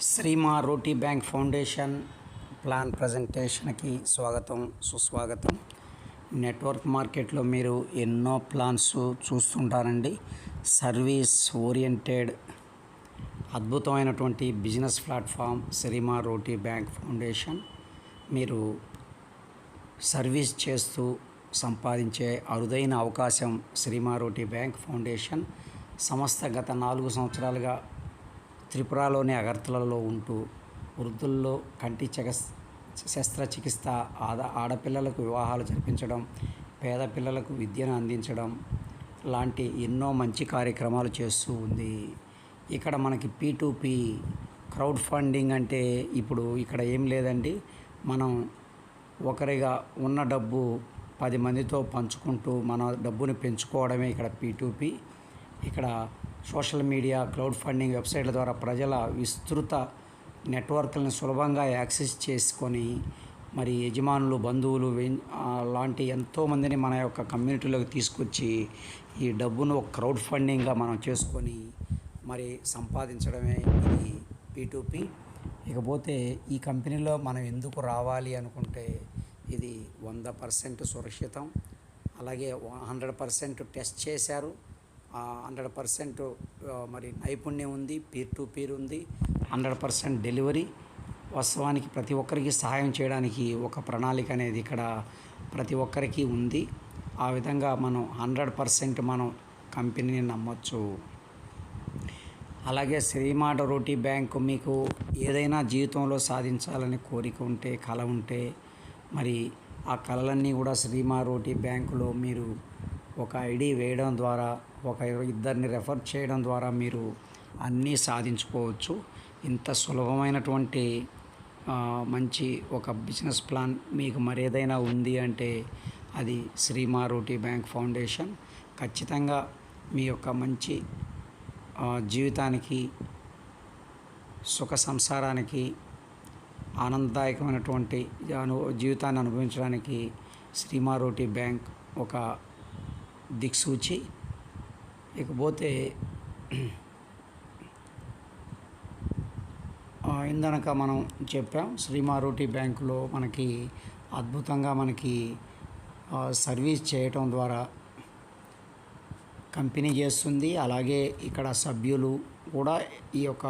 శ్రీమా రోటీ bank foundation plan ప్రజెంటేషన్కి స్వాగతం సుస్వాగతం. Network మార్కెట్లో మీరు ఎన్నో ప్లాన్స్ చూస్తుంటారండి. సర్వీస్ ఓరియంటెడ్ అద్భుతమైనటువంటి బిజినెస్ ప్లాట్ఫామ్ శ్రీమా రోటీ బ్యాంక్ ఫౌండేషన్. మీరు సర్వీస్ చేస్తూ సంపాదించే అరుదైన అవకాశం శ్రీమా రోటీ బ్యాంక్ ఫౌండేషన్ సంస్థ గత 4 సంవత్సరాలుగా త్రిపురలోని అగర్తలలో ఉంటూ వృద్ధుల్లో కంటి శస్త్రచికిత్స, ఆడపిల్లలకు వివాహాలు జరిపించడం, పేద పిల్లలకు విద్యను అందించడం లాంటి ఎన్నో మంచి కార్యక్రమాలు చేస్తూ ఉంది. ఇక్కడ మనకి P2P క్రౌడ్ ఫండింగ్ అంటే ఇప్పుడు ఇక్కడ ఏం లేదండి. మనం ఒకరిగా ఉన్న డబ్బు 10 మందితో పంచుకుంటూ మన డబ్బుని పెంచుకోవడమే ఇక్కడ P2P. ఇక్కడ సోషల్ మీడియా, క్రౌడ్ ఫండింగ్ వెబ్సైట్ల ద్వారా ప్రజల విస్తృత నెట్వర్క్లను సులభంగా యాక్సెస్ చేసుకొని మరి యజమానులు, బంధువులు లాంటి ఎంతోమందిని మన యొక్క కమ్యూనిటీలోకి తీసుకొచ్చి ఈ డబ్బును ఒక క్రౌడ్ ఫండింగ్గా మనం చేసుకొని మరి సంపాదించడమే ఇది P2P. ఇకపోతే ఈ కంపెనీలో మనం ఎందుకు రావాలి అనుకుంటే ఇది 100% సురక్షితం. అలాగే 100% టెస్ట్ చేశారు. 100% మరి నైపుణ్యం ఉంది, పీర్ టు పీర్ ఉంది, 100% డెలివరీ. వాస్తవానికి ప్రతి ఒక్కరికి సహాయం చేయడానికి ఒక ప్రణాళిక అనేది ఇక్కడ ప్రతి ఒక్కరికి ఉంది. ఆ విధంగా మనం 100% మనం కంపెనీని నమ్మొచ్చు. అలాగే శ్రీమా రోటీ బ్యాంక్ మీకు ఏదైనా జీవితంలో సాధించాలని కోరిక ఉంటే, కళ ఉంటే మరి ఆ కళలన్నీ కూడా శ్రీమా రోటీ బ్యాంకులో మీరు ఒక ఐడి వేయడం ద్వారా, ఒక ఇద్దరిని రెఫర్ చేయడం ద్వారా మీరు అన్నీ సాధించుకోవచ్చు. ఇంత సులభమైనటువంటి మంచి ఒక బిజినెస్ ప్లాన్ మీకు మరేదైనా ఉంది అంటే అది శ్రీమా రోటీ బ్యాంక్ ఫౌండేషన్. ఖచ్చితంగా మీ యొక్క మంచి జీవితానికి, సుఖ సంసారానికి, ఆనందదాయకమైనటువంటి జీవితాన్ని అనుభవించడానికి శ్రీమా రోటీ బ్యాంక్ ఒక దిక్సూచి. ఇకపోతే ఇందనక మనం చెప్పాం శ్రీమా రోటీ బ్యాంకులో మనకి అద్భుతంగా మనకి సర్వీస్ చేయటం ద్వారా కంపెనీ చేస్తుంది. అలాగే ఇక్కడ సభ్యులు కూడా ఈ యొక్క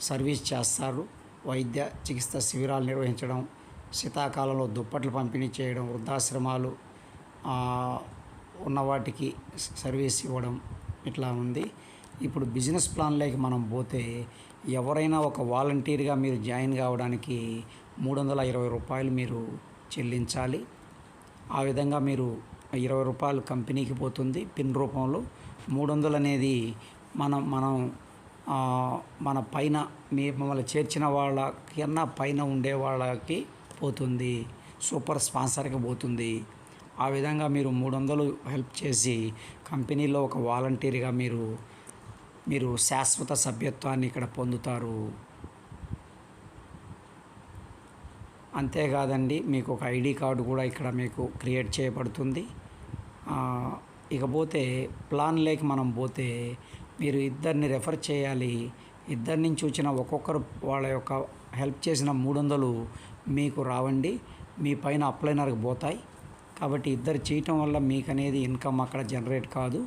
సర్వీస్ చేస్తారు. వైద్య చికిత్స శిబిరాలు నిర్వహించడం, శీతాకాలంలో దుప్పట్లు పంపిణీ చేయడం, వృద్ధాశ్రమాలు ఉన్న వాటికి సర్వీస్ ఇవ్వడం ఇట్లా ఉంది. ఇప్పుడు బిజినెస్ ప్లాన్లోకి మనం పోతే ఎవరైనా ఒక వాలంటీర్గా మీరు జాయిన్ కావడానికి 320 రూపాయలు మీరు చెల్లించాలి. ఆ విధంగా మీరు 20 రూపాయలు కంపెనీకి పోతుంది పిన్ రూపంలో. 300 అనేది మన పైన మిమ్మల్ని చేర్చిన వాళ్ళకన్నా పైన ఉండే వాళ్ళకి పోతుంది, సూపర్ స్పాన్సర్కి పోతుంది. ఆ విధంగా మీరు 300 హెల్ప్ చేసి కంపెనీలో ఒక వాలంటీర్గా మీరు శాశ్వత సభ్యత్వాన్ని ఇక్కడ పొందుతారు. అంతేకాదండి, మీకు ఒక ఐడి కార్డు కూడా ఇక్కడ మీకు క్రియేట్ చేయబడుతుంది. ఇకపోతే ప్లాన్లోకి మనం పోతే మీరు ఇద్దరిని రెఫర్ చేయాలి. ఇద్దరి నుంచి వచ్చిన ఒక్కొక్కరు వాళ్ళ యొక్క హెల్ప్ చేసిన 300 మీకు రావండి, మీ పైన అప్లైనర్కి పోతాయి. కాబట్టి ఇద్దరు చేయటం వల్ల మీకు అనేది ఇన్కమ్ అక్కడ జనరేట్ కాదు.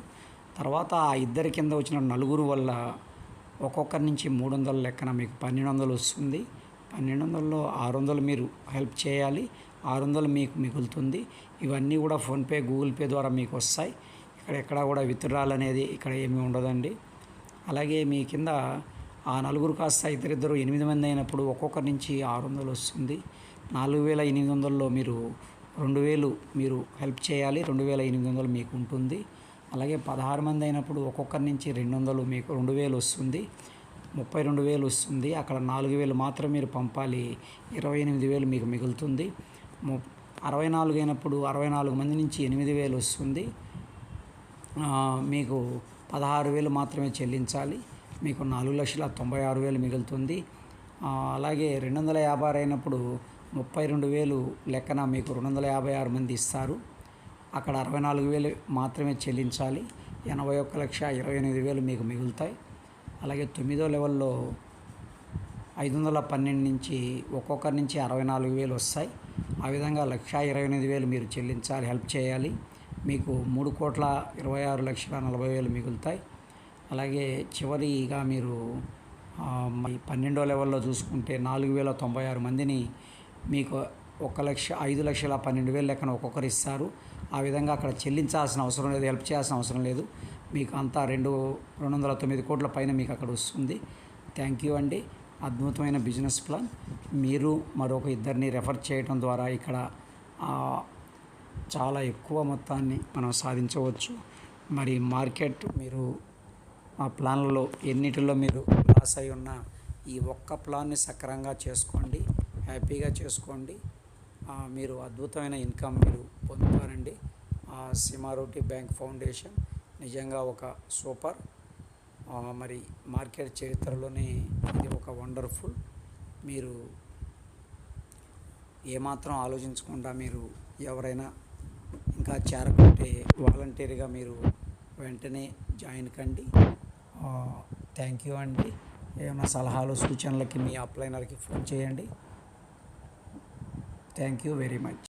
తర్వాత ఆ ఇద్దరి కింద వచ్చిన 4 వల్ల ఒక్కొక్కరి నుంచి 300 లెక్కన మీకు 1200 వస్తుంది. 1200లో 600 మీరు హెల్ప్ చేయాలి, 600 మీకు మిగులుతుంది. ఇవన్నీ కూడా ఫోన్పే, గూగుల్ పే ద్వారా మీకు వస్తాయి. ఇక్కడ ఎక్కడ కూడా విత్డ్రాల్ అనేది ఇక్కడ ఏమీ ఉండదండి. అలాగే మీ కింద ఆ 4 కాస్త ఇద్దరిద్దరు 8 మంది అయినప్పుడు ఒక్కొక్కరి నుంచి 600 వస్తుంది. 4800లో మీరు 2000 మీరు హెల్ప్ చేయాలి, 2800 మీకు ఉంటుంది. అలాగే 16 మంది అయినప్పుడు ఒక్కొక్కరి నుంచి 200 మీకు 2000 వస్తుంది, 32,000 వస్తుంది. అక్కడ 4000 మాత్రం మీరు పంపాలి, 28,000 మీకు మిగులుతుంది. 64 అయినప్పుడు 64 మంది నుంచి 8,000 వస్తుంది, మీకు 16,000 మాత్రమే చెల్లించాలి, మీకు 4,96,000 మిగులుతుంది. అలాగే 256 అయినప్పుడు 32,000 లెక్కన మీకు 256 మంది ఇస్తారు. అక్కడ 64,000 మాత్రమే చెల్లించాలి, 81,28,000 మీకు మిగులుతాయి. అలాగే 9వ లెవెల్లో 512 నుంచి ఒక్కొక్కరి నుంచి 64,000 వస్తాయి. ఆ విధంగా 1,28,000 మీరు చెల్లించాలి, హెల్ప్ చేయాలి. మీకు 3,26,40,000 మిగులుతాయి. అలాగే చివరిగా మీరు మీ 12వ లెవెల్లో చూసుకుంటే 4,096 మందిని మీకు 5,12,000 లెక్కన ఒక్కొక్కరు ఇస్తారు. ఆ విధంగా అక్కడ చెల్లించాల్సిన అవసరం లేదు, హెల్ప్ చేయాల్సిన అవసరం లేదు. మీకు అంతా 209 కోట్ల పైన మీకు అక్కడ వస్తుంది. థ్యాంక్ యూ అండి. అద్భుతమైన బిజినెస్ ప్లాన్. మీరు మరొక ఇద్దరిని రెఫర్ చేయడం ద్వారా ఇక్కడ చాలా ఎక్కువ మొత్తాన్ని మనం సాధించవచ్చు. మరి మార్కెట్ మీరు ఆ ప్లాన్లలో ఎన్నిటిలో మీరు లాస్ అయి ఉన్న ఈ ఒక్క ప్లాన్ని సక్రమంగా చేసుకోండి, హ్యాపీగా చేసుకోండి. మీరు అద్భుతమైన ఇన్కమ్ మీరు పొందుతారండి. సిమారోటి బ్యాంక్ ఫౌండేషన్ నిజంగా ఒక సూపర్. మరి మార్కెట్ చరిత్రలోనే ఇది ఒక వండర్ఫుల్. మీరు ఏమాత్రం ఆలోచించకుండా మీరు ఎవరైనా ఇంకా చేరకుంటే వాలంటీర్గా మీరు వెంటనే జాయిన్ కండి. థ్యాంక్ యూ అండి. ఏమైనా సలహాలు సూచనలకి మీ అప్లైనర్కి ఫోన్ చేయండి. Thank you very much.